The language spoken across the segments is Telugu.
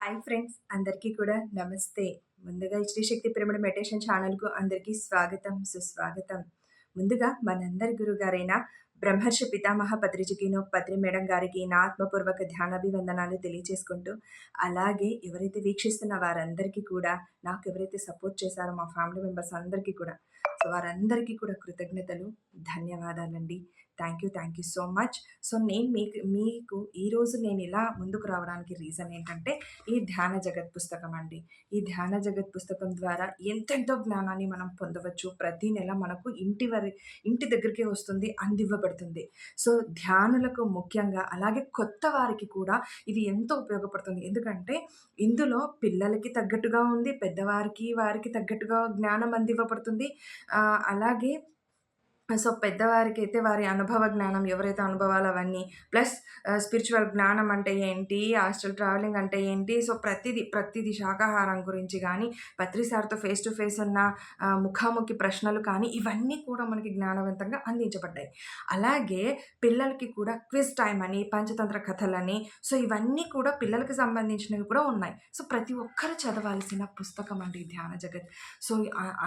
హాయ్ ఫ్రెండ్స్ అందరికీ కూడా నమస్తే. ముందుగా ఈ శ్రీ శక్తి పిరమిడ్ మెడిటేషన్ ఛానల్‌కు అందరికీ స్వాగతం, సుస్వాగతం. ముందుగా మనందరి గురువుగారైన బ్రహ్మర్షి పితామహ పత్రిజికిను పత్రి మేడం గారికి నా ఆత్మపూర్వక ధ్యానాభివందనాలు తెలియచేసుకుంటూ, అలాగే ఎవరైతే వీక్షిస్తున్న వారందరికీ కూడా, నాకు ఎవరైతే సపోర్ట్ చేశారో మా ఫ్యామిలీ మెంబర్స్ అందరికీ కూడా, సో వారందరికీ కూడా కృతజ్ఞతలు, ధన్యవాదాలండి. Thank you so much. So నేను మీకు ఈరోజు నేను ఇలా ముందుకు రావడానికి రీజన్ ఏంటంటే, ఈ ధ్యాన జగత్ పుస్తకం అండి. ఈ ధ్యాన జగత్ పుస్తకం ద్వారా ఎంతెంతో జ్ఞానాన్ని మనం పొందవచ్చు. ప్రతి నెల మనకు ఇంటి దగ్గరికే వస్తుంది, అందివ్వబడుతుంది. సో ధ్యానులకు ముఖ్యంగా, అలాగే కొత్త వారికి కూడా ఇది ఎంతో ఉపయోగపడుతుంది. ఎందుకంటే ఇందులో పిల్లలకి తగ్గట్టుగా ఉంది, పెద్దవారికి వారికి తగ్గట్టుగా జ్ఞానం అందివ్వబడుతుంది. అలాగే సో పెద్దవారికైతే వారి అనుభవ జ్ఞానం, ఎవరైతే అనుభవాలు అవన్నీ, ప్లస్ స్పిరిచువల్ జ్ఞానం అంటే ఏంటి, ఆస్ట్రల్ ట్రావెలింగ్ అంటే ఏంటి, సో ప్రతిదీ శాకాహారం గురించి కానీ, పత్రి సార్‌తో ఫేస్ టు ఫేస్ ఉన్న ముఖాముఖి ప్రశ్నలు కానీ, ఇవన్నీ కూడా మనకి జ్ఞానవంతంగా అందించబడ్డాయి. అలాగే పిల్లలకి కూడా క్విజ్ టైమ్ అని, పంచతంత్ర కథలని, సో ఇవన్నీ కూడా పిల్లలకి సంబంధించినవి కూడా ఉన్నాయి. సో ప్రతి ఒక్కరు చదవాల్సిన పుస్తకం అండి ఈ ధ్యాన జగత్. సో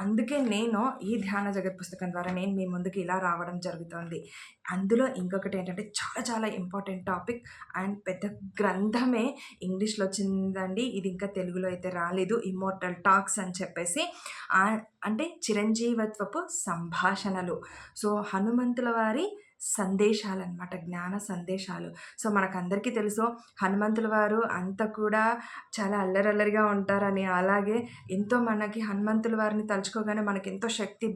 అందుకే నేను ఈ ధ్యాన జగత్ పుస్తకం ద్వారా నేను మీ ముందుకి ఇలా రావడం జరుగుతుంది. అందులో ఇంకొకటి ఏంటంటే చాలా చాలా ఇంపార్టెంట్ టాపిక్ అండ్ పెద్ద గ్రంథమే ఇంగ్లీష్‌లో వచ్చిందండి. ఇది ఇంకా తెలుగులో అయితే రాలేదు. ఇమ్మోర్టల్ టాక్స్ అని చెప్పేసి అంటే చిరంజీవత్వపు సంభాషణలు. సో హనుమంతుల వారి సందేశాలనమాట, జ్ఞాన సందేశాలు. సో మనకందరికీ తెలుసు హనుమంతుల వారు అంతా కూడా చాలా అల్లరల్లరిగా ఉంటారని, అలాగే ఎంతో మనకి హనుమంతుల వారిని తలుచుకోగానే మనకెంతో శక్తి,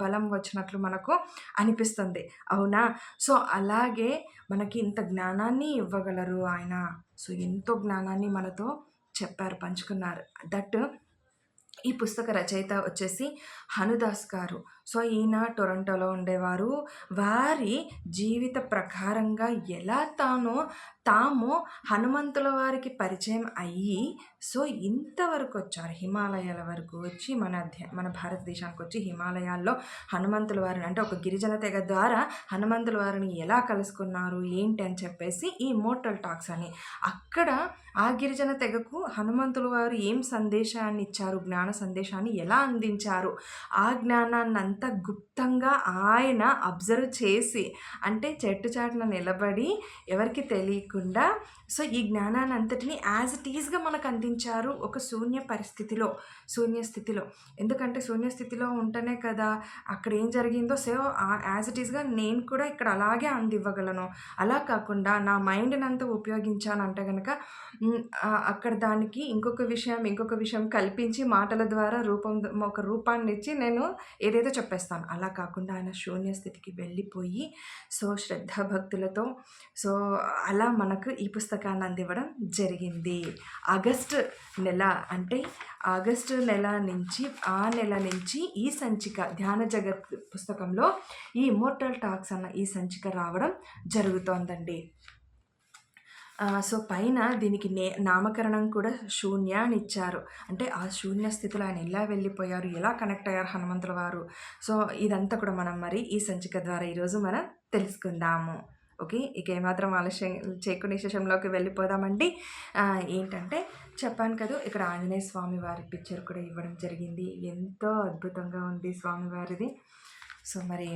బలం వచ్చినట్లు మనకు అనిపిస్తుంది. అవునా? సో అలాగే మనకి ఇంత జ్ఞానాన్ని ఇవ్వగలరు ఆయన. సో ఎంతో జ్ఞానాన్ని మనతో చెప్పారు, పంచుకున్నారు. దట్ ఈ పుస్తక రచయిత వచ్చేసి హనుదాస్ గారు. సో ఈయన టొరంటోలో ఉండేవారు. వారి జీవిత ప్రకారంగా ఎలా తాము హనుమంతుల వారికి పరిచయం అయ్యి, సో ఇంతవరకు వచ్చారు. హిమాలయాల వరకు వచ్చి మన భారతదేశానికి వచ్చి హిమాలయాల్లో హనుమంతుల వారిని, అంటే ఒక గిరిజన తెగ ద్వారా హనుమంతుల వారిని ఎలా కలుసుకున్నారు ఏంటి అని చెప్పేసి ఈ ఇమ్మోర్టల్ టాక్స్ అని, అక్కడ ఆ గిరిజన తెగకు హనుమంతుల వారు ఏం సందేశాన్ని ఇచ్చారు, జ్ఞాన సందేశాన్ని ఎలా అందించారు, ఆ జ్ఞానాన్ని అంతా గుప్తంగా ఆయన అబ్జర్వ్ చేసి, అంటే చెట్టు చాటున నిలబడి ఎవరికి తెలియకుండా, సో ఈ జ్ఞానాన్ని అంతటిని యాజ్ ఇట్ ఈజ్గా మనకు అందించారు. ఒక శూన్య స్థితిలో. ఎందుకంటే శూన్య స్థితిలో ఉంటేనే కదా అక్కడ ఏం జరిగిందో సో యాజ్ ఇట్ ఈజ్గా నేను కూడా ఇక్కడ అలాగే అందివ్వగలను. అలా కాకుండా నా మైండ్ని అంతా ఉపయోగించానంటే కనుక అక్కడ దానికి ఇంకొక విషయం కల్పించి మాటల ద్వారా ఒక రూపాన్ని ఇచ్చి నేను ఏదైతే చెప్పేస్తాను. అలా కాకుండా ఆయన శూన్య స్థితికి వెళ్ళిపోయి, సో శ్రద్ధాభక్తులతో సో అలా మనకు ఈ పుస్తకాన్ని అందివ్వడం జరిగింది. ఆగస్టు నెల నుంచి ఈ సంచిక ధ్యాన జగత్ పుస్తకంలో ఈ ఇమ్మోర్టల్ టాక్స్ అన్న ఈ సంచిక రావడం జరుగుతోందండి. సో పైన దీనికి నామకరణం కూడా శూన్య అని ఇచ్చారు. అంటే ఆ శూన్య స్థితిలో ఆయన ఎలా వెళ్ళిపోయారు, ఎలా కనెక్ట్ అయ్యారు హనుమంతుల వారు. సో ఇదంతా కూడా మనం మరి ఈ సంచిక ద్వారా ఈరోజు మనం తెలుసుకుందాము. ఓకే, ఇక ఏమాత్రం ఆలస్యం చేయకుండా విశేషంలోకి వెళ్ళిపోదామండి. ఏంటంటే చెప్పాను కదా, ఇక్కడ ఆంజనేయ స్వామి వారి పిక్చర్ కూడా ఇవ్వడం జరిగింది. ఎంతో అద్భుతంగా ఉంది స్వామివారిది. సో మరి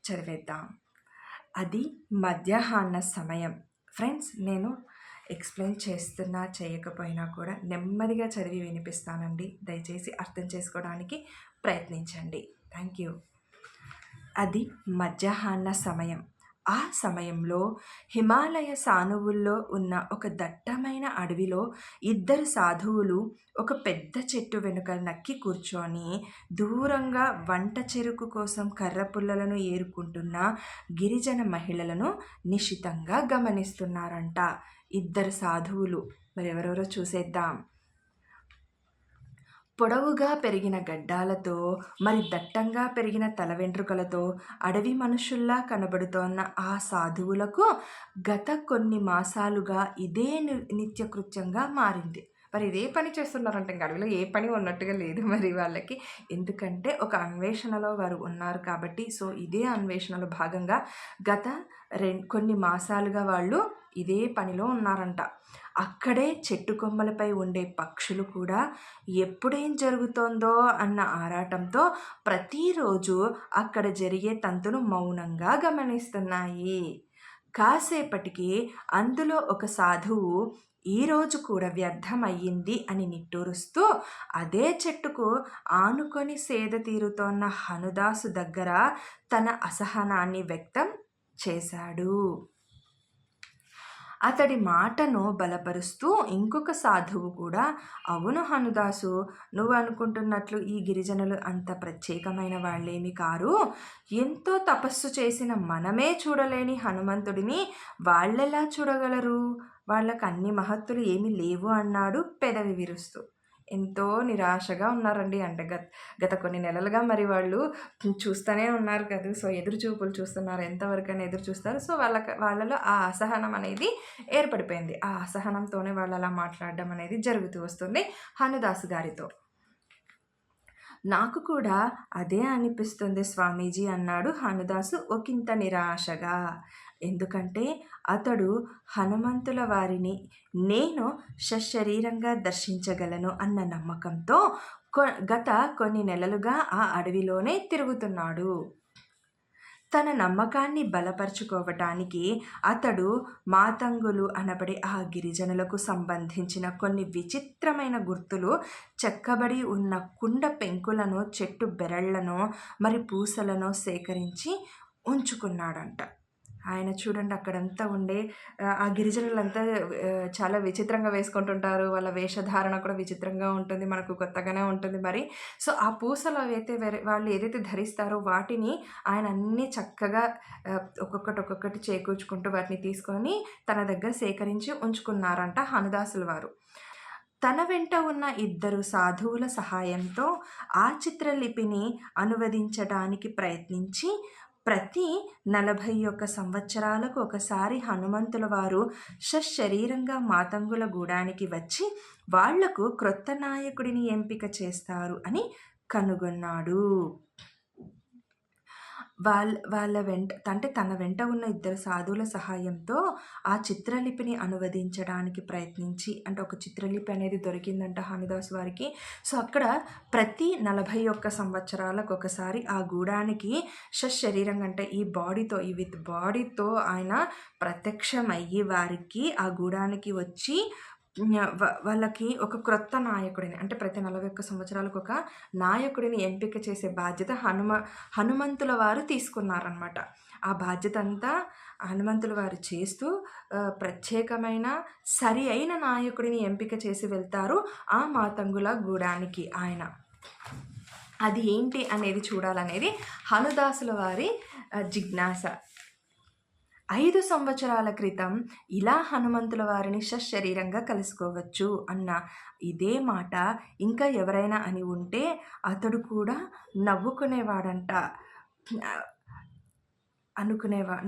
చదివేద్దాం. అది మధ్యాహ్న సమయం. ఫ్రెండ్స్, నేను ఎక్స్ప్లెయిన్ చేస్తున్నా చేయకపోయినా కూడా నెమ్మదిగా చదివి వినిపిస్తానండి. దయచేసి అర్థం చేసుకోవడానికి ప్రయత్నించండి. Thank you. అది మధ్యాహ్న సమయం. ఆ సమయంలో హిమాలయ సానువుల్లో ఉన్న ఒక దట్టమైన అడవిలో ఇద్దరు సాధువులు ఒక పెద్ద చెట్టు వెనుక నక్కి కూర్చొని దూరంగా వంట చెరుకు కోసం కర్ర పుల్లలను ఏరుకుంటున్న గిరిజన మహిళలను నిశితంగా గమనిస్తున్నారంట. ఇద్దరు సాధువులు, మరి ఎవరెవరో చూసేద్దాం. పొడవుగా పెరిగిన గడ్డాలతో, మరి దట్టంగా పెరిగిన తల వెంట్రుకలతో అడవి మనుషుల్లా కనబడుతోన్న ఆ సాధువులకు గత కొన్ని మాసాలుగా ఇదే నిత్యకృత్యంగా మారింది. మరి ఇదే పని చేస్తున్నారంటే ఇంక అడవిలో ఏ పని ఉన్నట్టుగా లేదు మరి వాళ్ళకి. ఎందుకంటే ఒక అన్వేషణలో వారు ఉన్నారు కాబట్టి. సో ఇదే అన్వేషణలో భాగంగా గత కొన్ని మాసాలుగా వాళ్ళు ఇదే పనిలో ఉన్నారంట. అక్కడే చెట్టు కొమ్మలపై ఉండే పక్షులు కూడా ఎప్పుడేం జరుగుతోందో అన్న ఆరాటంతో ప్రతిరోజు అక్కడ జరిగే తంతును మౌనంగా గమనిస్తున్నాయి. కాసేపటికి అందులో ఒక సాధువు ఈరోజు కూడా వ్యర్థమయ్యింది అని నిట్టూరుస్తూ అదే చెట్టుకు ఆనుకొని సేద తీరుతోన్న హనుదాసు దగ్గర తన అసహనాన్ని వ్యక్తం చేశాడు. అతడి మాటను బలపరుస్తూ ఇంకొక సాధువు కూడా, అవును హనుదాసు, నువ్వు అనుకుంటున్నట్లు ఈ గిరిజనులు అంత ప్రత్యేకమైన వాళ్ళేమి కారు. ఎంతో తపస్సు చేసిన మనమే చూడలేని హనుమంతుడిని వాళ్ళెలా చూడగలరు? వాళ్ళకు అన్ని మహత్తులు ఏమీ లేవు అన్నాడు పెదవి విరుస్తూ. ఎంతో నిరాశగా ఉన్నారండి. అంటే గత కొన్ని నెలలుగా మరి వాళ్ళు చూస్తూనే ఉన్నారు కదా! సో, ఎదురు చూపులు చూస్తున్నారు. ఎంతవరకైనా ఎదురు చూస్తారు. సో, వాళ్ళలో ఆ అసహనం అనేది ఏర్పడిపోయింది. ఆ అసహనంతోనే వాళ్ళు అలా మాట్లాడడం అనేది జరుగుతూ వస్తుంది హనుదాసు గారితో. నాకు కూడా అదే అనిపిస్తుంది స్వామీజీ అన్నాడు హనుదాసు ఒకింత నిరాశగా. ఎందుకంటే అతడు హనుమంతుల వారిని నేను సశరీరంగా దర్శించగలను అన్న నమ్మకంతో గత కొన్ని నెలలుగా ఆ అడవిలోనే తిరుగుతున్నాడు. తన నమ్మకాన్ని బలపరుచుకోవటానికి అతడు మాతంగులు అనబడే ఆ గిరిజనులకు సంబంధించిన కొన్ని విచిత్రమైన గుర్తులు చెక్కబడి ఉన్న కుండ పెంకులను, చెట్టు బెరళ్లను, మరి పూసలను సేకరించి ఉంచుకున్నాడంట. ఆయన చూడండి అక్కడంతా ఉండే ఆ గిరిజనులంతా చాలా విచిత్రంగా వేసుకుంటుంటారు. వాళ్ళ వేషధారణ కూడా విచిత్రంగా ఉంటుంది. మనకు కొత్తగానే ఉంటుంది మరి. సో, ఆ పూసలు అవైతే వాళ్ళు ఏదైతే ధరిస్తారో వాటిని ఆయన అన్నీ చక్కగా ఒక్కొక్కటి చేకూర్చుకుంటూ వాటిని తీసుకొని తన దగ్గర సేకరించి ఉంచుకున్నారంట హనుదాసుల వారు. తన వెంట ఉన్న ఇద్దరు సాధువుల సహాయంతో ఆ చిత్రలిపిని అనువదించడానికి ప్రయత్నించి ప్రతి 41 సంవత్సరాలకు ఒకసారి హనుమంతుల వారు సశరీరంగా మాతంగుల గూడానికి వచ్చి వాళ్లకు క్రొత్త నాయకుడిని ఎంపిక చేస్తారు అని కనుగొన్నాడు. వాళ్ళ వెంట అంటే తన వెంట ఉన్న ఇద్దరు సాధువుల సహాయంతో ఆ చిత్రలిపిని అనువదించడానికి ప్రయత్నించి, అంటే ఒక చిత్రలిపి అనేది దొరికిందంట హనుదాస్ వారికి. సో, అక్కడ ప్రతి 41 సంవత్సరాలకు ఒకసారి ఆ గూడానికి సశరీరంగా అంటే ఈ విత్ బాడీతో ఆయన ప్రత్యక్షమయ్యి వారికి ఆ గూడానికి వచ్చి వాళ్ళకి ఒక క్రొత్త నాయకుడిని అంటే ప్రతి 41 సంవత్సరాలకు ఒక నాయకుడిని ఎంపిక చేసే బాధ్యత హనుమంతుల వారు తీసుకున్నారనమాట. ఆ బాధ్యత అంతా హనుమంతుల వారు చేస్తూ ప్రత్యేకమైన సరి అయిన నాయకుడిని ఎంపిక చేసి వెళ్తారు ఆ మాతంగుల గూడానికి ఆయన. అది ఏంటి అనేది చూడాలనేది హనుదాసుల వారి జిజ్ఞాస. 5 సంవత్సరాల క్రితం ఇలా హనుమంతుల వారిని సశరీరంగా కలుసుకోవచ్చు అన్న ఇదే మాట ఇంకా ఎవరైనా అని ఉంటే అతడు కూడా నవ్వుకునేవాడంట.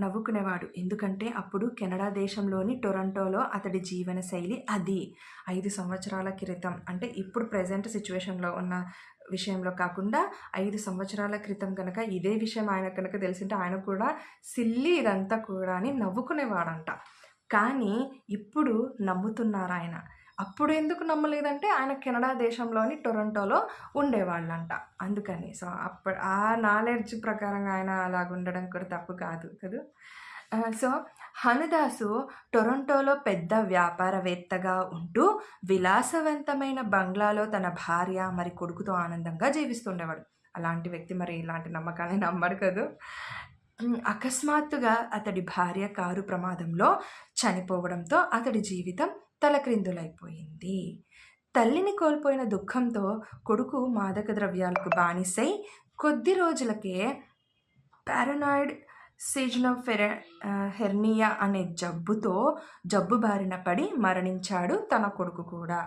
నవ్వుకునేవాడు. ఎందుకంటే అప్పుడు కెనడా దేశంలోని టొరంటోలో అతడి జీవన శైలి అది. 5 సంవత్సరాల క్రితం అంటే ఇప్పుడు ప్రెజెంట్ సిచ్యువేషన్లో ఉన్న విషయంలో కాకుండా 5 సంవత్సరాల క్రితం కనుక ఇదే విషయం ఆయన కనుక తెలిసింటే ఆయన కూడా సిల్లి ఇదంతా కూడా అని నవ్వుకునేవాడంట. కానీ ఇప్పుడు నమ్ముతున్నారు ఆయన. అప్పుడు ఎందుకు నమ్మలేదంటే ఆయన కెనడా దేశంలోని టొరంటోలో ఉండేవాళ్ళంట. అందుకని. సో, ఆ నాలెడ్జ్ ప్రకారంగా ఆయన అలాగుండడం కూడా తప్పు కాదు కదూ! సో, హనుదాసు టొరంటోలో పెద్ద వ్యాపారవేత్తగా ఉంటూ విలాసవంతమైన బంగ్లాలో తన భార్య మరి కొడుకుతో ఆనందంగా జీవిస్తుండేవాడు. అలాంటి వ్యక్తి మరి ఇలాంటి నమ్మకాన్ని నమ్మడు కదూ! అకస్మాత్తుగా అతడి భార్య కారు ప్రమాదంలో చనిపోవడంతో అతడి జీవితం తలక్రిందులైపోయింది. తల్లిని కోల్పోయిన దుఃఖంతో కొడుకు మాదక ద్రవ్యాలకు బానిసై కొద్ది రోజులకే పారానాయిడ్ హెర్నియా అనే జబ్బు బారిన పడి మరణించాడు తన కొడుకు కూడా.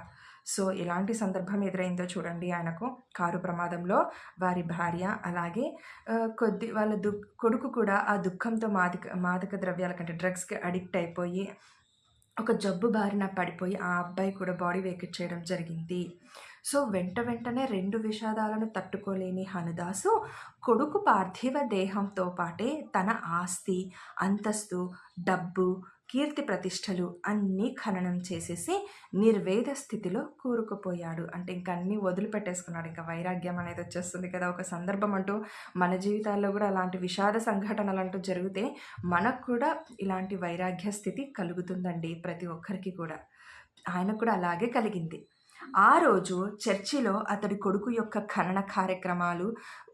సో, ఎలాంటి సందర్భం ఎదురైందో చూడండి ఆయనకు. కారు ప్రమాదంలో వారి భార్య అలాగే వాళ్ళ కొడుకు కూడా ఆ దుఃఖంతో మాదక ద్రవ్యాల కంటే డ్రగ్స్‌కి అడిక్ట్ అయిపోయి ఒక జబ్బు బారిన పడిపోయి ఆ అబ్బాయి కూడా బాడీ వేకెట్ చేయడం జరిగింది. సో, వెంటనే 2 విషాదాలను తట్టుకోలేని హనుదాసు కొడుకు పార్థివ దేహంతో పాటే తన ఆస్తి, అంతస్తు, డబ్బు, కీర్తి ప్రతిష్టలు అన్నీ ఖననం చేసేసి నిర్వేద స్థితిలో కూరుకుపోయాడు. అంటే ఇంక అన్నీ వదిలిపెట్టేసుకున్నాడు. ఇంకా వైరాగ్యం అనేది వచ్చేస్తుంది కదా! ఒక సందర్భం అంటూ మన జీవితాల్లో కూడా అలాంటి విషాద సంఘటనలు అంటూ జరిగితే మనకు కూడా ఇలాంటి వైరాగ్య స్థితి కలుగుతుందండి ప్రతి ఒక్కరికి కూడా. ఆయనకు కూడా అలాగే కలిగింది. ఆ రోజు చర్చిలో అతడి కొడుకు యొక్క ఖనన కార్యక్రమాలు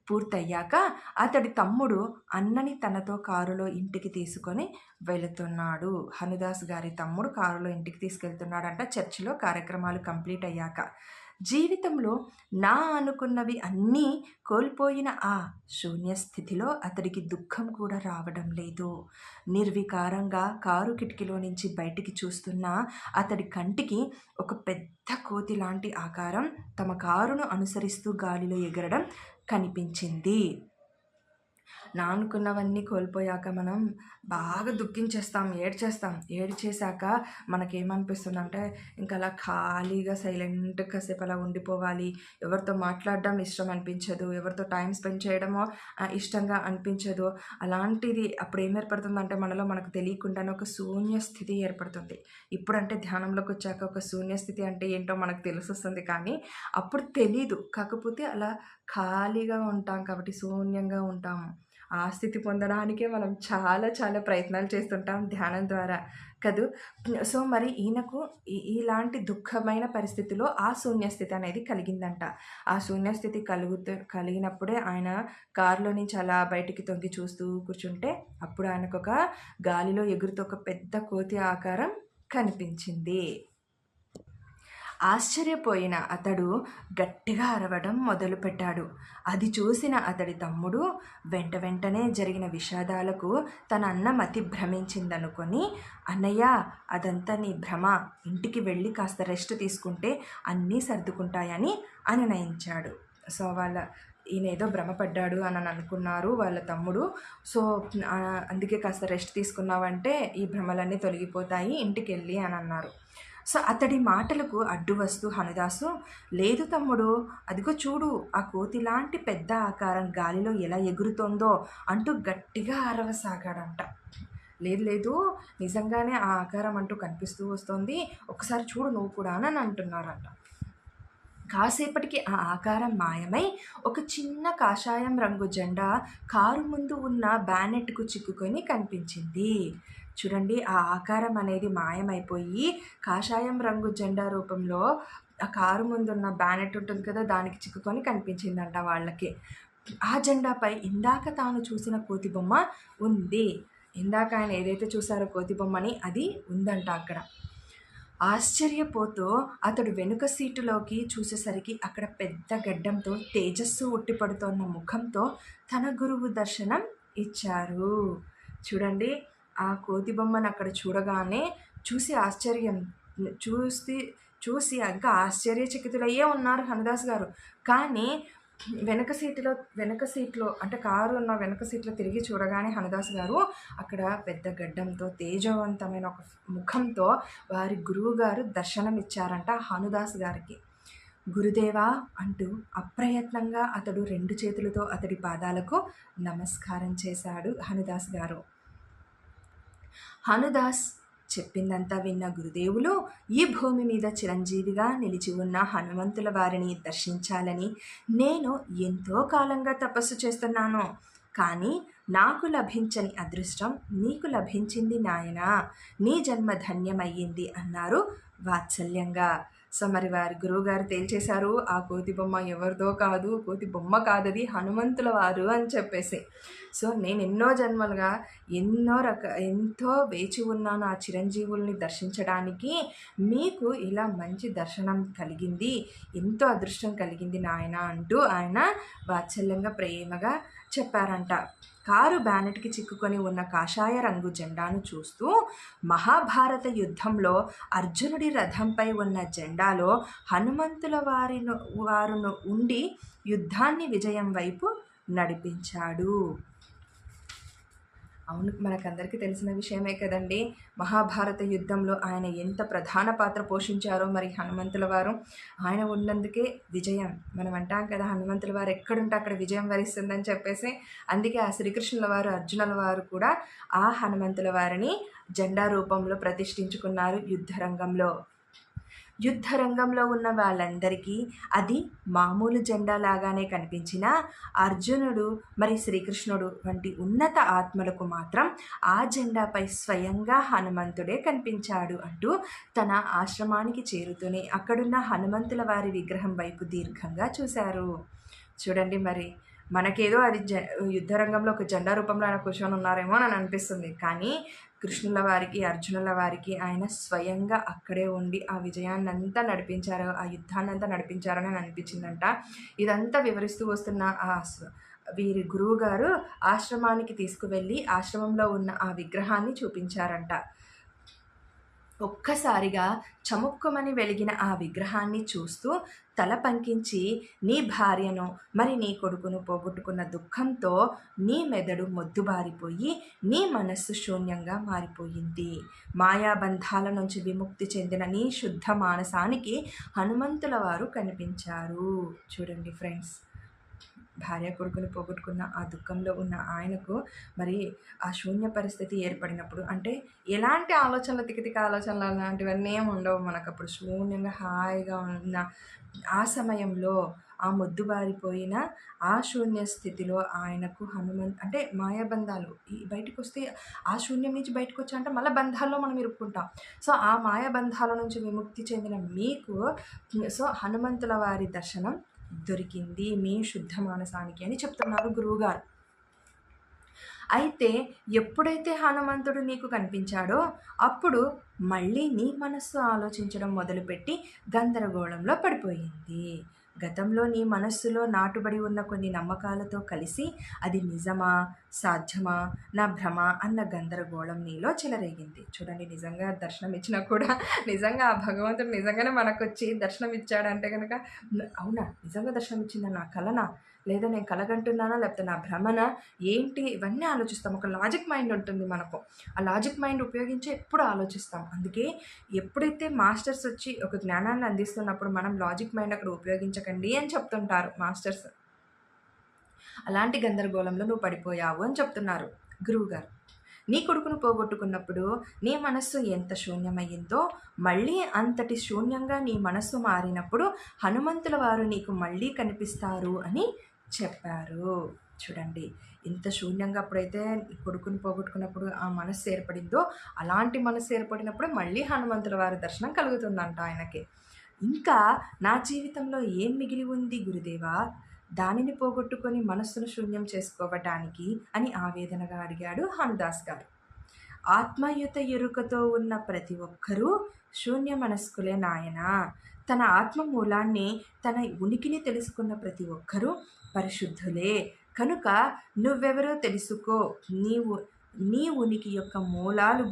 పూర్తయ్యాక అతడి తమ్ముడు అన్నని తనతో కారులో ఇంటికి తీసుకొని వెళుతున్నాడు. హనుదాస్ గారి తమ్ముడు కారులో ఇంటికి తీసుకెళ్తున్నాడంట చర్చిలో కార్యక్రమాలు కంప్లీట్ అయ్యాక. జీవితంలో నా అనుకున్నవి అన్నీ కోల్పోయిన ఆ శూన్య స్థితిలో అతడికి దుఃఖం కూడా రావడం లేదు. నిర్వికారంగా కారు కిటికీలో నుంచి బయటికి చూస్తున్న అతడి కంటికి ఒక పెద్ద కోతి లాంటి ఆకారం తమ కారును అనుసరిస్తూ గాలిలో ఎగరడం కనిపించింది. నా అనుకున్నవన్నీ కోల్పోయాక మనం బాగా దుఃఖించేస్తాం, ఏడ్చేస్తాం. ఏడ్చేశాక మనకేమనిపిస్తుందంటే ఇంకా అలా ఖాళీగా సైలెంట్గా కాసేపు అలా ఉండిపోవాలి. ఎవరితో మాట్లాడడం ఇష్టం అనిపించదు, ఎవరితో టైం స్పెండ్ చేయడమో ఇష్టంగా అనిపించదు. అలాంటిది అప్పుడు ఏం ఏర్పడుతుందంటే మనలో మనకు తెలియకుండానే ఒక శూన్య స్థితి ఏర్పడుతుంది. ఇప్పుడంటే ధ్యానంలోకి వచ్చాక ఒక శూన్య స్థితి అంటే ఏంటో మనకు తెలిసొస్తుంది, కానీ అప్పుడు తెలీదు. కాకపోతే అలా ఖాళీగా ఉంటాం కాబట్టి శూన్యంగా ఉంటాము. ఆ స్థితి పొందడానికే మనం చాలా చాలా ప్రయత్నాలు చేస్తుంటాం ధ్యానం ద్వారా కదూ. సో మరి ఈయనకు ఇలాంటి దుఃఖమైన పరిస్థితిలో ఆ శూన్యస్థితి అనేది కలిగిందంట. ఆ శూన్యస్థితి కలిగినప్పుడే ఆయన కారులో నుంచి అలా బయటికి తొంగి చూస్తూ కూర్చుంటే అప్పుడు ఆయనకు ఒక గాలిలో ఎగురుతూ ఒక పెద్ద కోతి ఆకారం కనిపించింది. ఆశ్చర్యపోయిన అతడు గట్టిగా అరవడం మొదలుపెట్టాడు. అది చూసిన అతడి తమ్ముడు వెంటనే జరిగిన విషాదాలకు తన అన్న మతి భ్రమించిందనుకొని, అన్నయ్య అదంతా నీ భ్రమ, ఇంటికి వెళ్ళి కాస్త రెస్ట్ తీసుకుంటే అన్నీ సర్దుకుంటాయని అనునయించాడు. సో ఈయన ఏదో భ్రమపడ్డాడు అని అనుకున్నారు వాళ్ళ తమ్ముడు. సో అందుకే కాస్త రెస్ట్ తీసుకున్నావంటే ఈ భ్రమలన్నీ తొలగిపోతాయి, ఇంటికి వెళ్ళి అని అన్నారు. సో అతడి మాటలకు అడ్డు వస్తూ హనుదాసు, లేదు తమ్ముడు, అదిగో చూడు ఆ కోతి లాంటి పెద్ద ఆకారం గాలిలో ఎలా ఎగురుతోందో అంటూ గట్టిగా అరవసాగాడంట. లేదు నిజంగానే ఆ ఆకారం అంటూ కనిపిస్తూ వస్తోంది, ఒకసారి చూడు నువ్వు కూడా అని అంటున్నారంట. కాసేపటికి ఆ ఆకారం మాయమై ఒక చిన్న కాషాయం రంగు జెండా కారు ముందు ఉన్న బ్యానెట్కు చిక్కుకొని కనిపించింది. చూడండి, ఆ ఆకారం అనేది మాయమైపోయి కాషాయం రంగు జెండా రూపంలో ఆ కారు ముందున్న బ్యానెట్ ఉంటుంది కదా, దానికి చిక్కుకొని కనిపించిందంట వాళ్ళకి. ఆ జెండాపై ఇందాక తాను చూసిన కోతి బొమ్మ ఉంది. ఇందాక ఆయన ఏదైతే చూసారో కోతి బొమ్మని, అది ఉందంట అక్కడ. ఆశ్చర్యపోతూ అతడు వెనుక సీటులోకి చూసేసరికి అక్కడ పెద్ద గడ్డంతో తేజస్సు ఉట్టిపడుతోన్న ముఖంతో తన గురువు దర్శనం ఇచ్చారు. చూడండి, ఆ కోతి బొమ్మను అక్కడ చూడగానే చూసి ఇంకా ఆశ్చర్యచకితులయ్యే ఉన్నారు హనుదాస్ గారు. కానీ వెనక సీట్లో అంటే కారు ఉన్న వెనక సీట్లో తిరిగి చూడగానే హనుదాస్ గారు అక్కడ పెద్ద గడ్డంతో తేజవంతమైన ఒక ముఖంతో వారి గురువు గారు దర్శనం ఇచ్చారంట హనుదాస్ గారికి. గురుదేవా అంటూ అప్రయత్నంగా అతడు 2 చేతులతో అతడి పాదాలకు నమస్కారం చేశాడు హనుదాస్ గారు. హనుదాస్ చెప్పిందంతా విన్న గురుదేవులు ఈ భూమి మీద చిరంజీవిగా నిలిచి ఉన్న హనుమంతుల వారిని దర్శించాలని నేను ఎంతో కాలంగా తపస్సు చేస్తున్నాను. కానీ నాకు లభించని అదృష్టం నీకు లభించింది నాయనా, నీ జన్మ ధన్యమయ్యింది అన్నారు వాత్సల్యంగా. సో మరి వారి గురువుగారు తేల్చేశారు, ఆ కోతి బొమ్మ ఎవరిదో కాదు, కోతి బొమ్మ కాదది హనుమంతుల వారు అని చెప్పేసి. సో నేను ఎన్నో జన్మలుగా ఎంతో వేచి ఉన్నాను ఆ చిరంజీవుల్ని దర్శించడానికి. మీకు ఇలా మంచి దర్శనం కలిగింది, ఎంతో అదృష్టం కలిగింది నాయన అంటూ ఆయన వాత్సల్యంగా ప్రేమగా చెప్పారంట. కారు బ్యానెట్కి చిక్కుకొని ఉన్న కాషాయ రంగు జెండాను చూస్తూ, మహాభారత యుద్ధంలో అర్జునుడి రథంపై ఉన్న జెండాలో హనుమంతుల వారును ఉండి యుద్ధాన్ని విజయం వైపు నడిపించాడు. అవును. మనకందరికీ తెలిసిన విషయమే కదండీ! మహాభారత యుద్ధంలో ఆయన ఎంత ప్రధాన పాత్ర పోషించారో మరి హనుమంతుల వారు. ఆయన ఉన్నందుకే విజయం. మనం అంటాం కదా! హనుమంతుల వారు ఎక్కడుంటే అక్కడ విజయం వరిస్తుందని చెప్పేసి. అందుకే ఆ శ్రీకృష్ణుల వారు, అర్జునుల వారు కూడా ఆ హనుమంతుల వారిని జెండా రూపంలో ప్రతిష్ఠించుకున్నారు యుద్ధరంగంలో. యుద్ధ రంగంలో ఉన్న వాళ్ళందరికీ అది మామూలు జెండా లాగానే కనిపించినా, అర్జునుడు మరి శ్రీకృష్ణుడు వంటి ఉన్నత ఆత్మలకు మాత్రం ఆ జెండాపై స్వయంగా హనుమంతుడే కనిపించాడు అంటూ తన ఆశ్రమానికి చేరుతూనే అక్కడున్న హనుమంతుల వారి విగ్రహం వైపు దీర్ఘంగా చూశారు. చూడండి మరి మనకేదో అది యుద్ధ రంగంలో ఒక జెండా రూపంలో ఆయన కూర్చొని ఉన్నారేమో అని అనిపిస్తుంది. కానీ కృష్ణుల వారికి, అర్జునుల వారికి ఆయన స్వయంగా అక్కడే ఉండి ఆ విజయాన్నంతా నడిపించారు. ఆ యుద్ధాన్నంతా నడిపించారని అనిపించిందంట. ఇదంతా వివరిస్తూ వస్తున్న వీరి గురువుగారు ఆశ్రమానికి తీసుకువెళ్ళి ఆశ్రమంలో ఉన్న ఆ విగ్రహాన్ని చూపించారంట. ఒక్కసారిగా చముక్కుమని వెలిగిన ఆ విగ్రహాన్ని చూస్తూ తల పంకించి, నీ భార్యను మరి నీ కొడుకును పోగొట్టుకున్న దుఃఖంతో నీ మెదడు మొద్దుబారిపోయి నీ మనస్సు శూన్యంగా మారిపోయింది. మాయాబంధాల నుంచి విముక్తి చెందిన నీ శుద్ధ మానసానికి హనుమంతుల వారు కనిపించారు. చూడండి ఫ్రెండ్స్, భార్య కొడుకుని పోగొట్టుకున్న ఆ దుఃఖంలో ఉన్న ఆయనకు మరి ఆ శూన్య పరిస్థితి ఏర్పడినప్పుడు, అంటే ఎలాంటి ఆలోచనలు, తికతిక ఆలోచనలు అలాంటివన్నీ ఏమి ఉండవు మనకప్పుడు. శూన్యంగా హాయిగా ఉన్న ఆ సమయంలో ఆ మొద్దుబారిపోయిన ఆ శూన్య స్థితిలో ఆయనకు అంటే మాయాబంధాలు బయటకు వస్తే ఆ శూన్యం నుంచి బయటకు వచ్చా అంటే మళ్ళీ బంధాల్లో మనం ఇరుక్కుంటాం. సో ఆ మాయాబంధాల నుంచి విముక్తి చెందిన మీకు సో హనుమంతుల వారి దర్శనం దొరికింది మీ శుద్ధ మానసానికి అని చెప్తున్నారు గురువుగారు. అయితే ఎప్పుడైతే హనుమంతుడు నీకు కనిపించాడో అప్పుడు మళ్ళీ నీ మనస్సు ఆలోచించడం మొదలుపెట్టి గందరగోళంలో పడిపోయింది. గతంలో నీ మనస్సులో నాటుబడి ఉన్న కొన్ని నమ్మకాలతో కలిసి అది నిజమా, సాధ్యమా, నా భ్రమ అన్న గందరగోళం నీలో చెలరేగింది. చూడండి, నిజంగా దర్శనం ఇచ్చినా కూడా నిజంగా ఆ భగవంతుడు నిజంగానే మనకొచ్చి దర్శనం ఇచ్చాడంటే కనుక అవునా, నిజంగా దర్శనం ఇచ్చిందా, నా కలనా, లేదా నేను కలగంటున్నానా, లేకపోతే నా భ్రమనా ఏంటి, ఇవన్నీ ఆలోచిస్తాం. ఒక లాజిక్ మైండ్ ఉంటుంది మనకు. ఆ లాజిక్ మైండ్ ఉపయోగించి ఎప్పుడు ఆలోచిస్తాం. అందుకే ఎప్పుడైతే మాస్టర్స్ వచ్చి ఒక జ్ఞానాన్ని అందిస్తున్నప్పుడు మనం లాజిక్ మైండ్ అక్కడ ఉపయోగించకండి అని చెప్తుంటారు మాస్టర్స్. అలాంటి గందరగోళంలో నువ్వు పడిపోయావు అని చెప్తున్నారు గురువుగారు. నీ కొడుకును పోగొట్టుకున్నప్పుడు నీ మనస్సు ఎంత శూన్యమయ్యిందో మళ్ళీ అంతటి శూన్యంగా నీ మనస్సు మారినప్పుడు హనుమంతుల వారు నీకు మళ్ళీ కనిపిస్తారు అని చెప్పారు. చూడండి, ఇంత శూన్యంగా అప్పుడైతే కొడుకుని పోగొట్టుకున్నప్పుడు ఆ మనస్సు ఏర్పడిందో అలాంటి మనస్సు ఏర్పడినప్పుడు మళ్ళీ హనుమంతుల వారి దర్శనం కలుగుతుందంట ఆయనకి. ఇంకా నా జీవితంలో ఏం మిగిలి ఉంది గురుదేవా, దానిని పోగొట్టుకొని మనస్సును శూన్యం చేసుకోవటానికి అని ఆవేదనగా అడిగాడు హనుదాస్ గారు. ఆత్మయుత ఎరుకతో ఉన్న ప్రతి ఒక్కరూ శూన్య మనస్కులే నాయనా. తన ఆత్మ మూలాన్ని, తన ఉనికిని తెలుసుకున్న ప్రతి ఒక్కరూ పరిశుద్ధులే. కనుక నువ్వెవరో తెలుసుకో, నీ ఉనికి యొక్క మూలాలు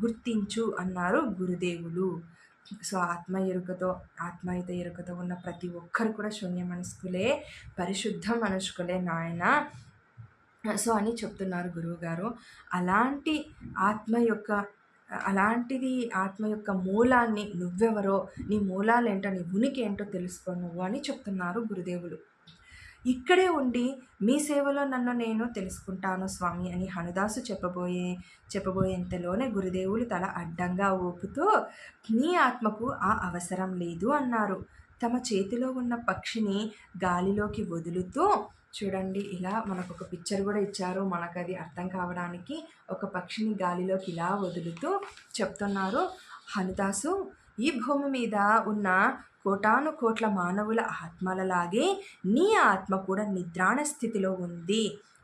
గుర్తించు అన్నారు గురుదేవులు. సో ఆత్మయుత ఎరుకతో ఉన్న ప్రతి ఒక్కరు కూడా శూన్య మనస్కులే, పరిశుద్ధ మనస్కులే నాయన సో అని చెప్తున్నారు గురువుగారు. అలాంటిది ఆత్మ యొక్క మూలాన్ని, నువ్వెవరో, నీ మూలాలేంటో, నీ ఉనికి ఏంటో తెలుసుకో నువ్వు అని చెప్తున్నారు గురుదేవులు. ఇక్కడే ఉండి మీ సేవలో నన్ను నేను తెలుసుకుంటాను స్వామి అని హనుదాసు చెప్పబోయేంతలోనే గురుదేవులు తల అడ్డంగా ఊపుతూ, నీ ఆత్మకు ఆ అవసరం లేదు అన్నారు. తమ చేతిలో ఉన్న పక్షిని గాలిలోకి వదులుతూ, చూడండి ఇలా మనకు ఒక పిక్చర్ కూడా ఇచ్చారు, మనకు అది అర్థం కావడానికి. ఒక పక్షిని గాలిలోకి ఇలా వదులుతూ చెప్తున్నారు హనుదాసు, ఈ భూమి మీద ఉన్న కోటాను కోట్ల మానవుల ఆత్మలలాగే నీ ఆత్మ కూడా నిద్రాణ స్థితిలో ఉంది.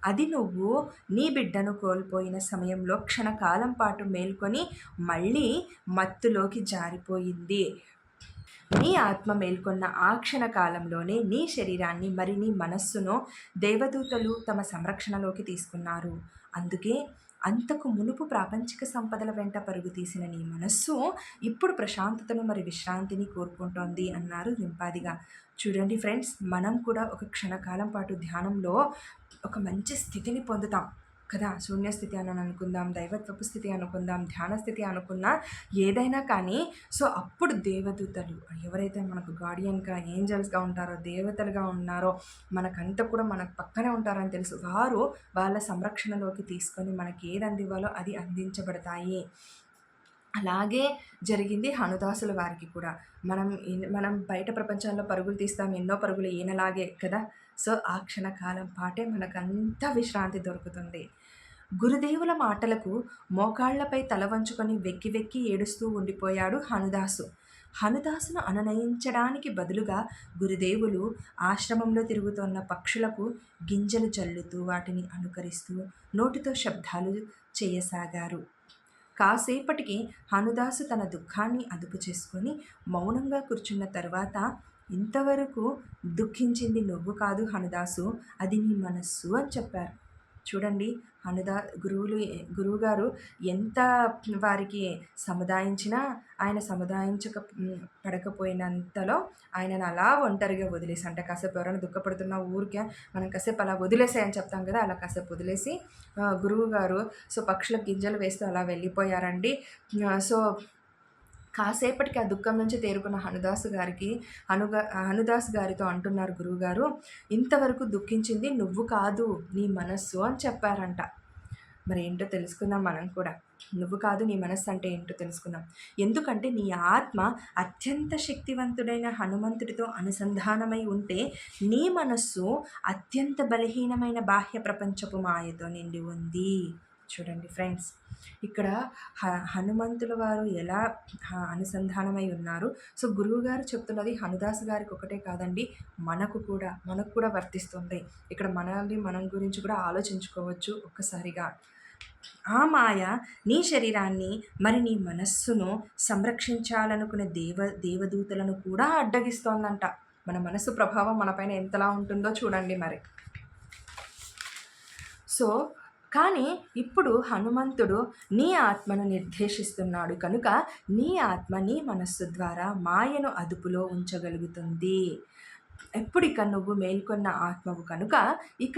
అది నువ్వు నీ బిడ్డను కోల్పోయిన సమయంలో క్షణకాలం పాటు మేల్కొని మళ్ళీ మత్తులోకి జారిపోయింది. నీ ఆత్మ మేల్కొన్న ఆ క్షణకాలంలోనే నీ శరీరాన్ని మరి నీ మనస్సును దేవదూతలు తమ సంరక్షణలోకి తీసుకున్నారు. అందుకే అంతకు మునుపు ప్రాపంచిక సంపదల వెంట పరుగు తీసిన నీ మనస్సు ఇప్పుడు ప్రశాంతతను మరి విశ్రాంతిని కోరుకుంటోంది అన్నారు నింపాదిగా. చూడండి ఫ్రెండ్స్, మనం కూడా ఒక క్షణకాలం పాటు ధ్యానంలో ఒక మంచి స్థితిని పొందుతాం. కదా! శూన్యస్థితి అని అనుకుందాం, దైవత్వపు స్థితి అనుకుందాం, ధ్యాన స్థితి అనుకున్నా ఏదైనా కానీ సో, అప్పుడు దేవదూతలు ఎవరైతే మనకు గార్డియన్‌గా, ఏంజెల్స్‌గా ఉంటారో, దేవతలుగా ఉన్నారో, మనకంతా కూడా మన పక్కనే ఉంటారని తెలుసు. వారు వాళ్ళ సంరక్షణలోకి తీసుకొని మనకి ఏది అందివ్వాలో అది అందించబడతాయి. అలాగే జరిగింది హనుదాసుల వారికి కూడా. మనం బయట ప్రపంచంలో పరుగులు తీస్తాం. ఎన్నో పరుగులు ఈయనలాగే కదా! సో, ఆ క్షణకాలం పాటే మనకంతా విశ్రాంతి దొరుకుతుంది. గురుదేవుల మాటలకు మోకాళ్ళపై తల వంచుకొని వెక్కి వెక్కి ఏడుస్తూ ఉండిపోయాడు హనుదాసు. హనుదాసును అనునయించడానికి బదులుగా గురుదేవులు ఆశ్రమంలో తిరుగుతోన్న పక్షులకు గింజలు చల్లుతూ, వాటిని అనుకరిస్తూ, నోటితో శబ్దాలు చేయసాగారు. కాసేపటికి హనుదాసు తన దుఃఖాన్ని అదుపు చేసుకొని మౌనంగా కూర్చున్న తర్వాత, ఇంతవరకు దుఃఖించింది నువ్వు కాదు హనుదాసు, అది నీ మనస్సు అని చెప్పారు. చూడండి, గురువుగారు ఎంత వారికి సముదాయించినా ఆయన పడకపోయినంతలో ఆయనను అలా ఒంటరిగా వదిలేసి, అంటే కాసేపు ఎవరైనా దుఃఖపడుతున్నా ఊరికే మనం కాసేపు అలా వదిలేసేయని చెప్తాం కదా, అలా కాసేపు వదిలేసి గురువుగారు సో పక్షులకు గింజలు వేస్తూ అలా వెళ్ళిపోయారండి. సో కాసేపటికి ఆ దుఃఖం నుంచి తేరుకున్న హనుదాస్ గారితో అంటున్నారు గురువుగారు, ఇంతవరకు దుఃఖించింది నువ్వు కాదు నీ మనస్సు అని చెప్పారంట. మరి ఏంటో తెలుసుకుందాం మనం కూడా. నువ్వు కాదు నీ మనస్సు అంటే ఏంటో తెలుసుకుందాం. ఎందుకంటే నీ ఆత్మ అత్యంత శక్తివంతుడైన హనుమంతుడితో అనుసంధానమై ఉంటే, నీ మనస్సు అత్యంత బలహీనమైన బాహ్య ప్రపంచపు మాయతో నిండి ఉంది. చూడండి ఫ్రెండ్స్, ఇక్కడ హనుమంతుల వారు ఎలా అనుసంధానమై ఉన్నారు. సో గురువుగారు చెప్తున్నది హనుదాస్ గారికి ఒకటే కాదండి, మనకు కూడా వర్తిస్తుంది. ఇక్కడ మనం గురించి కూడా ఆలోచించుకోవచ్చు ఒక్కసారిగా. ఆ మాయ నీ శరీరాన్ని మరి నీ మనస్సును సంరక్షించాలనుకునే దేవదూతలను కూడా అడ్డగిస్తోందంట. మన మనసు ప్రభావం మనపైన ఎంతలా ఉంటుందో చూడండి మరి. సో కానీ ఇప్పుడు హనుమంతుడు నీ ఆత్మను నిర్దేశిస్తున్నాడు కనుక నీ ఆత్మ నీ మనస్సు ద్వారా మాయను అదుపులో ఉంచగలుగుతుంది. ఇక నువ్వు మేల్కొన్న ఆత్మవు కనుక ఇక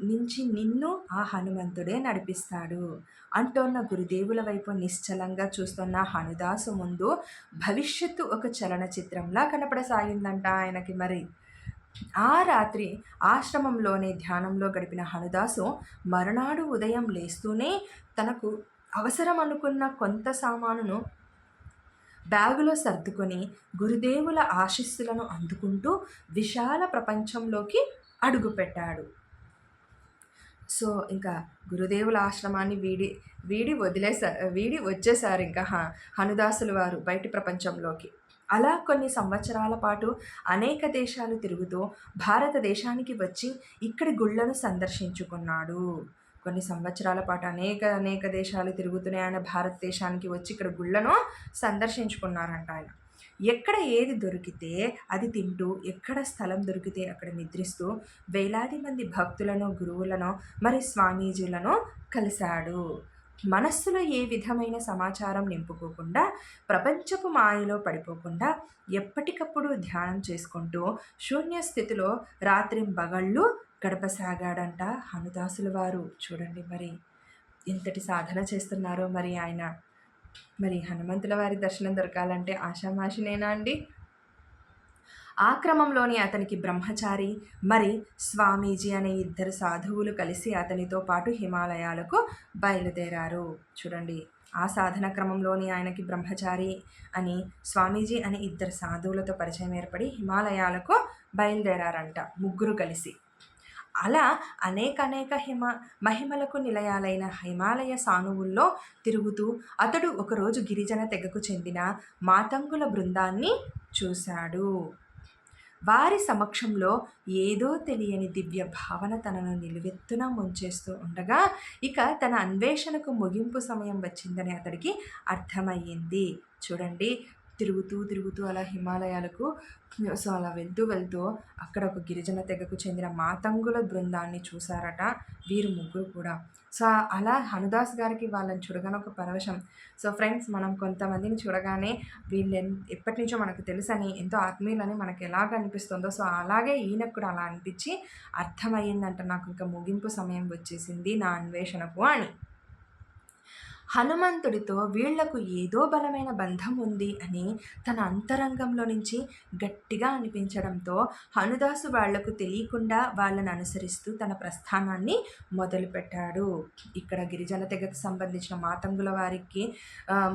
నుంచి నిన్ను ఆ హనుమంతుడే నడిపిస్తాడు అంటోన్న గురుదేవుల వైపు నిశ్చలంగా చూస్తున్న హనుదాసు ముందు భవిష్యత్తు ఒక చలనచిత్రంలా కనపడసాగిందంట ఆయనకి. మరి ఆ రాత్రి ఆశ్రమంలోనే ధ్యానంలో గడిపిన హనుదాసు మరునాడు ఉదయం లేస్తూనే తనకు అవసరం అనుకున్న కొంత సామానును బ్యాగులో సర్దుకొని గురుదేవుల ఆశీస్సులను అందుకుంటూ విశాల ప్రపంచంలోకి అడుగుపెట్టాడు. సో ఇంకా గురుదేవుల ఆశ్రమాన్ని వీడి వచ్చేసారు ఇంకా హనుదాసుల వారు బయటి ప్రపంచంలోకి. అలా కొన్ని సంవత్సరాల పాటు అనేక దేశాలు తిరుగుతూ భారతదేశానికి వచ్చి ఇక్కడి గుళ్ళను సందర్శించుకున్నాడు. కొన్ని సంవత్సరాల పాటు అనేక దేశాలు తిరుగుతూనే ఆయన భారతదేశానికి వచ్చి ఇక్కడ గుళ్ళను సందర్శించుకున్నారంట ఆయన. ఎక్కడ ఏది దొరికితే అది తింటూ, ఎక్కడ స్థలం దొరికితే అక్కడ నిద్రిస్తూ వేలాది మంది భక్తులను, గురువులను, మరి స్వామీజీలను కలిశాడు. మనస్సులో ఏ విధమైన సమాచారం నింపుకోకుండా, ప్రపంచపు మాయలో పడిపోకుండా ఎప్పటికప్పుడు ధ్యానం చేసుకుంటూ శూన్య స్థితిలో రాత్రింబగళ్ళు గడపసాగాడంట హనుదాసుల వారు. చూడండి మరి ఎంతటి సాధన చేస్తున్నారో మరి ఆయన. మరి హనుమంతుల వారి దర్శనం దొరకాలంటే ఆషామాషినేనా అండి? ఆ క్రమంలోని అతనికి బ్రహ్మచారి మరి స్వామీజీ అనే ఇద్దరు సాధువులు కలిసి అతనితో పాటు హిమాలయాలకు బయలుదేరారు. చూడండి, ఆ సాధన క్రమంలోని ఆయనకి బ్రహ్మచారి అని, స్వామీజీ అనే ఇద్దరు సాధువులతో పరిచయం ఏర్పడి హిమాలయాలకు బయలుదేరారంట ముగ్గురు కలిసి. అలా అనేక మహిమలకు నిలయాలైన హిమాలయ సానువుల్లో తిరుగుతూ అతడు ఒకరోజు గిరిజన తెగకు చెందిన మాతంగుల బృందాన్ని చూశాడు. వారి సమక్షంలో ఏదో తెలియని దివ్య భావన తనను నిలువెత్తున ముంచేస్తూ ఉండగా ఇక తన అన్వేషణకు ముగింపు సమయం వచ్చిందని అతడికి అర్థమయ్యింది. చూడండి, తిరుగుతూ అలా హిమాలయాలకు సో అలా వెళ్తూ అక్కడ ఒక గిరిజన తెగకు చెందిన మాతంగుల బృందాన్ని చూశారట వీరు ముగ్గురు కూడా. సో, అలా హనుదాస్ గారికి వాళ్ళని చూడగానే ఒక పరవశం. సో, ఫ్రెండ్స్ మనం కొంతమందిని చూడగానే ఎప్పటినుంచో మనకు తెలుసని, ఎంతో ఆత్మీయులని మనకెలాగ అనిపిస్తుందో, సో, అలాగే ఈయనకు కూడా అలా అనిపిచ్చి అర్థమయ్యిందంట నాకింక ముగింపు సమయం వచ్చేసింది నా అన్వేషణకు అని. హనుమంతుడితో వీళ్లకు ఏదో బలమైన బంధం ఉంది అని తన అంతరంగంలో నుంచి గట్టిగా అనిపించడంతో హనుదాసు వాళ్లకు తెలియకుండా వాళ్ళని అనుసరిస్తూ తన ప్రస్థానాన్ని మొదలుపెట్టాడు. ఇక్కడ గిరిజన తెగకు సంబంధించిన మాతంగుల వారికి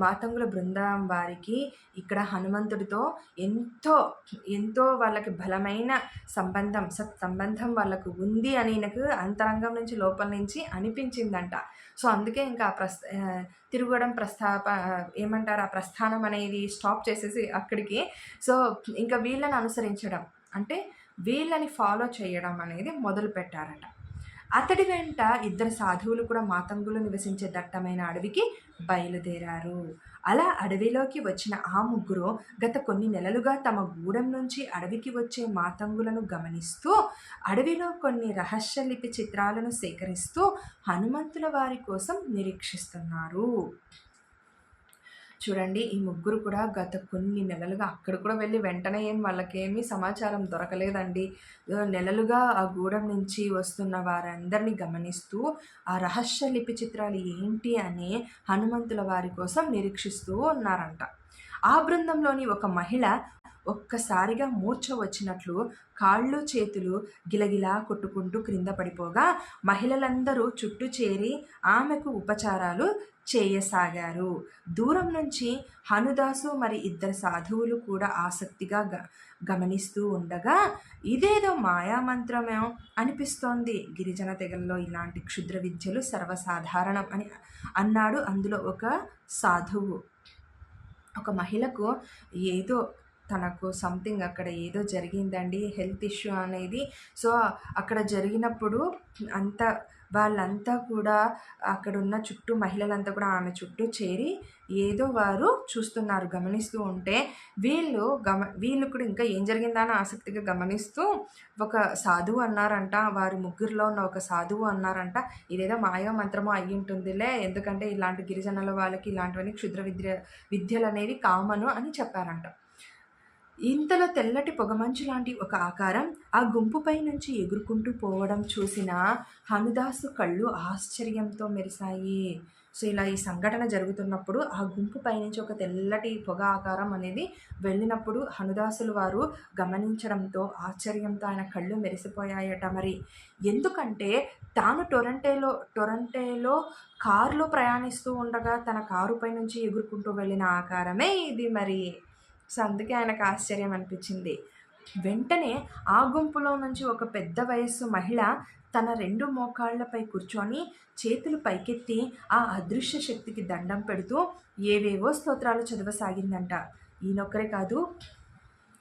మాతంగుల బృందం వారికి ఇక్కడ హనుమంతుడితో ఎంతో ఎంతో వాళ్ళకి బలమైన సత్సంబంధం వాళ్ళకు ఉంది అని నాకు అంతరంగం నుంచి లోపల నుంచి అనిపించిందంట. సో, అందుకే ఇంకా తిరగడం ఏమంటారు ఆ ప్రస్థానం అనేది స్టాప్ చేసేసి అక్కడికి సో, ఇంకా వీళ్ళని అనుసరించడం అంటే వీళ్ళని ఫాలో చేయడం అనేది మొదలుపెట్టారట. అతడి వెంట ఇద్దరు సాధువులు కూడా మాతంగులు నివసించే దట్టమైన అడవికి బయలుదేరారు. అలా అడవిలోకి వచ్చిన ఆ ముగ్గురు గత కొన్ని నెలలుగా తమ గూడెం నుంచి అడవికి వచ్చే మాతంగులను గమనిస్తూ అడవిలో కొన్ని రహస్య లిపి చిత్రాలను సేకరిస్తూ హనుమంతుల వారి కోసం నిరీక్షిస్తున్నారు. చూడండి ఈ ముగ్గురు కూడా గత కొన్ని నెలలుగా అక్కడ కూడా వెళ్ళి వెంటనే వాళ్ళకేమీ సమాచారం దొరకలేదండి. నెలలుగా ఆ గూడెం నుంచి వస్తున్న వారందరినీ గమనిస్తూ ఆ రహస్య లిపి చిత్రాలు ఏంటి అని హనుమంతుల వారి కోసం నిరీక్షిస్తూ ఉన్నారంట. ఆ బృందంలోని ఒక మహిళ ఒక్కసారిగా మూర్ఛ వచ్చినట్లు కాళ్ళు చేతులు గిలగిలా కొట్టుకుంటూ క్రింద పడిపోగా మహిళలందరూ చుట్టూ చేరి ఆమెకు ఉపచారాలు చేయసాగారు. దూరం నుంచి హనుదాసు మరి ఇద్దరు సాధువులు కూడా ఆసక్తిగా గమనిస్తూ ఉండగా ఇదేదో మాయామంత్రమే అనిపిస్తోంది. గిరిజన తెగల్లో ఇలాంటి క్షుద్ర విద్యలు సర్వసాధారణం అని అన్నాడు అందులో ఒక సాధువు. ఒక మహిళకు ఏదో తనకు సంథింగ్ అక్కడ ఏదో జరిగిందండి, హెల్త్ ఇష్యూ అనేది. సో, అక్కడ జరిగినప్పుడు వాళ్ళంతా కూడా అక్కడున్న చుట్టూ మహిళలంతా కూడా ఆమె చుట్టూ చేరి ఏదో వారు చూస్తున్నారు, గమనిస్తూ ఉంటే వీళ్ళు కూడా ఇంకా ఏం జరిగిందా అని ఆసక్తిగా గమనిస్తూ ఒక సాధువు అన్నారంట. వారి ముగ్గురిలో ఉన్న ఒక సాధువు అన్నారంట, ఇదేదో మాయా మంత్రమో అయ్యి ఉంటుందిలే, ఎందుకంటే ఇలాంటి గిరిజనుల వాళ్ళకి ఇలాంటివన్నీ క్షుద్ర విద్యలు అనేవి కామను అని చెప్పారంట. ఇంతలో తెల్లటి పొగమంచు లాంటి ఒక ఆకారం ఆ గుంపుపై నుంచి ఎగురుకుంటూ పోవడం చూసిన హనుదాసు కళ్ళు ఆశ్చర్యంతో మెరిశాయి. సో, ఇలా ఈ సంఘటన జరుగుతున్నప్పుడు ఆ గుంపుపై నుంచి ఒక తెల్లటి పొగ ఆకారం అనేది వెళ్ళినప్పుడు హనుదాసులు వారు గమనించడంతో ఆశ్చర్యంతో ఆయన కళ్ళు మెరిసిపోయాయట. మరి ఎందుకంటే తాను టొరంటోలో కారులో ప్రయాణిస్తూ ఉండగా తన కారుపై నుంచి ఎగురుకుంటూ వెళ్ళిన ఆకారమే ఇది మరి. సో, అందుకే ఆయనకు ఆశ్చర్యం అనిపించింది. వెంటనే ఆ గుంపులో నుంచి ఒక పెద్ద వయస్సు మహిళ తన 2 మోకాళ్లపై కూర్చొని చేతులు పైకెత్తి ఆ అదృశ్య శక్తికి దండం పెడుతూ ఏవేవో స్తోత్రాలు చదవసాగిందంట. ఈయనొక్కరే కాదు,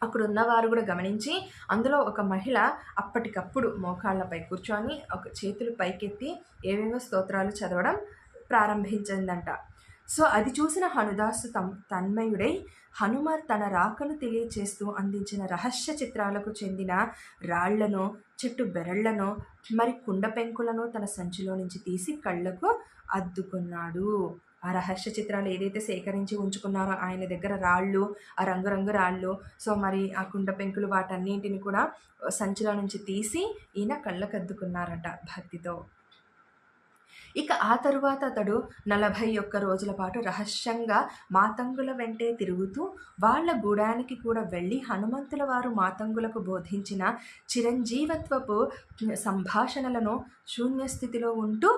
అక్కడున్నవారు కూడా గమనించి అందులో ఒక మహిళ అప్పటికప్పుడు మోకాళ్లపై కూర్చొని ఒక చేతులు పైకెత్తి ఏవేవో స్తోత్రాలు చదవడం ప్రారంభించిందంట. సో, అది చూసిన హనుదాసు తన్మయుడై హనుమ తన రాకను తెలియచేస్తూ అందించిన రహస్య చిత్రాలకు చెందిన రాళ్లను, చెట్టు బెరళ్లను, మరి కుండ పెంకులను తన సంచిలో నుంచి తీసి కళ్ళకు అద్దుకున్నాడు. ఆ రహస్య చిత్రాలు ఏదైతే సేకరించి ఉంచుకున్నారో ఆయన దగ్గర రాళ్ళు, ఆ రంగురంగు రాళ్ళు, సో మరి ఆ కుండ పెంకులు వాటన్నింటిని కూడా సంచిలో నుంచి తీసి ఈయన కళ్ళకద్దుకున్నారట భక్తితో. ఇక ఆ తరువాత అతడు 41 రోజుల పాటు రహస్యంగా మాతంగుల వెంటే తిరుగుతూ వాళ్ళ గూడానికి కూడా వెళ్ళి హనుమంతుల వారు మాతంగులకు బోధించిన చిరంజీవత్వపు సంభాషణలను శూన్యస్థితిలో ఉంటూ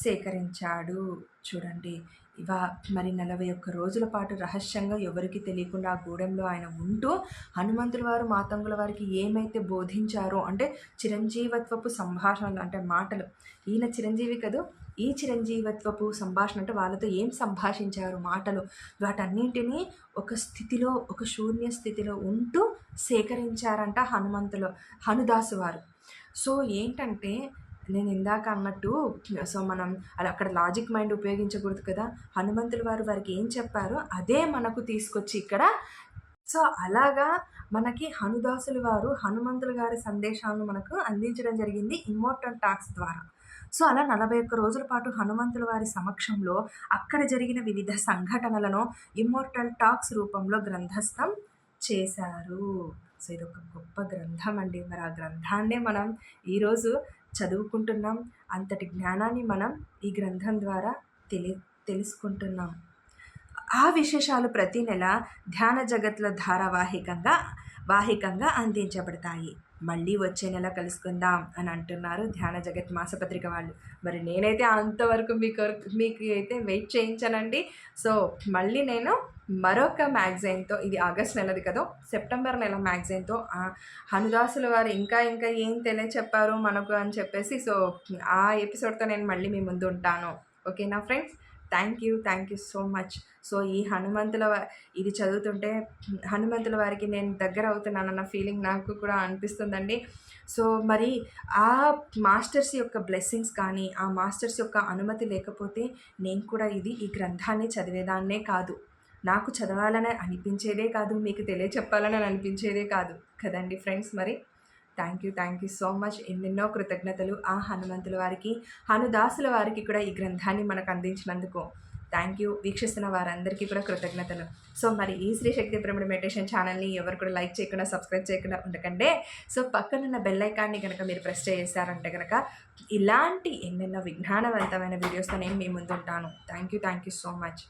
సేకరించాడు. చూడండి, మరి 41 రోజుల పాటు రహస్యంగా ఎవరికి తెలియకుండా ఆ గూడెంలో ఆయన ఉంటూ హనుమంతుల వారు మాతంగుల వారికి ఏమైతే బోధించారో అంటే చిరంజీవత్వపు సంభాషణలు అంటే మాటలు, ఈయన చిరంజీవి కదూ, ఈ చిరంజీవత్వపు సంభాషణ అంటే వాళ్ళతో ఏం సంభాషించారు మాటలు, వాటన్నింటినీ ఒక స్థితిలో ఒక శూన్య స్థితిలో ఉంటూ సేకరించారంట హనుదాసు వారు. సో ఏంటంటే నేను ఇందాక అన్నట్టు సో మనం అక్కడ లాజిక్ మైండ్ ఉపయోగించకూడదు కదా. హనుమంతుల వారికి ఏం చెప్పారో అదే మనకు తీసుకొచ్చి ఇక్కడ సో అలాగా మనకి హనుదాసుల వారు హనుమంతుల గారి సందేశాలను మనకు అందించడం జరిగింది ఇమ్మోర్టల్ టాక్స్ ద్వారా. సో, అలా 41 రోజుల పాటు హనుమంతుల వారి సమక్షంలో అక్కడ జరిగిన వివిధ సంఘటనలను ఇమ్మోర్టల్ టాక్స్ రూపంలో గ్రంథస్థం చేశారు. సో, ఇదొక గొప్ప గ్రంథం అండి. మరి ఆ గ్రంథాన్నే మనం ఈరోజు చదువుకుంటున్నాం. అంతటి జ్ఞానాన్ని మనం ఈ గ్రంథం ద్వారా తెలుసుకుంటున్నాం. ఆ విశేషాలు ప్రతి నెల ధ్యాన జగత్‌లో వాహికంగా అందించబడతాయి. మళ్ళీ వచ్చే నెల కలుసుకుందాం అని అంటున్నారు ధ్యాన జగత్ మాసపత్రిక వాళ్ళు. మరి నేనైతే అంతవరకు మీకు అయితే వెయిట్ చేయించానండి. సో, మళ్ళీ నేను మరొక మ్యాగజైన్‌తో, ఇది ఆగస్ట్ నెలది కదా, సెప్టెంబర్ నెల మ్యాగజైన్‌తో హనుదాసుల వారు ఇంకా ఏం తెలియచెప్పారు మనకు అని చెప్పేసి, సో, ఆ ఎపిసోడ్‌తో నేను మళ్ళీ మీ ముందు ఉంటాను. ఓకేనా friends? Thank you so much. So, ఈ ఇది చదువుతుంటే హనుమంతుల వారికి నేను దగ్గర అవుతున్నానన్న ఫీలింగ్ నాకు కూడా అనిపిస్తుందండి. సో, మరి ఆ మాస్టర్స్ యొక్క బ్లెస్సింగ్స్ కానీ, ఆ మాస్టర్స్ యొక్క అనుమతి లేకపోతే నేను కూడా ఈ గ్రంథాన్ని చదివేదాన్నే కాదు. నాకు చదవాలని అనిపించేదే కాదు, మీకు తెలియచెప్పాలని అనిపించేదే కాదు కదండి ఫ్రెండ్స్. మరి థ్యాంక్ యూ సో మచ్. ఎన్నెన్నో కృతజ్ఞతలు ఆ హనుమంతుల వారికి, హనుదాసుల వారికి కూడా ఈ గ్రంథాన్ని మనకు అందించినందుకు. Thank you. వీక్షిస్తున్న వారందరికీ కూడా కృతజ్ఞతలు. సో, మరి ఈ శ్రీ శక్తి పిరమిడ్ మెడిటేషన్ ఛానల్ని ఎవరు కూడా లైక్ చేయకుండా, సబ్స్క్రైబ్ చేయకుండా ఉండకండి. సో, పక్కనున్న బెల్ ఐకాన్ని కనుక మీరు ప్రెస్ చేశారంటే కనుక ఇలాంటి ఎన్నెన్నో విజ్ఞానవంతమైన వీడియోస్తో నేను మీ ముందు ఉంటాను. Thank you so much.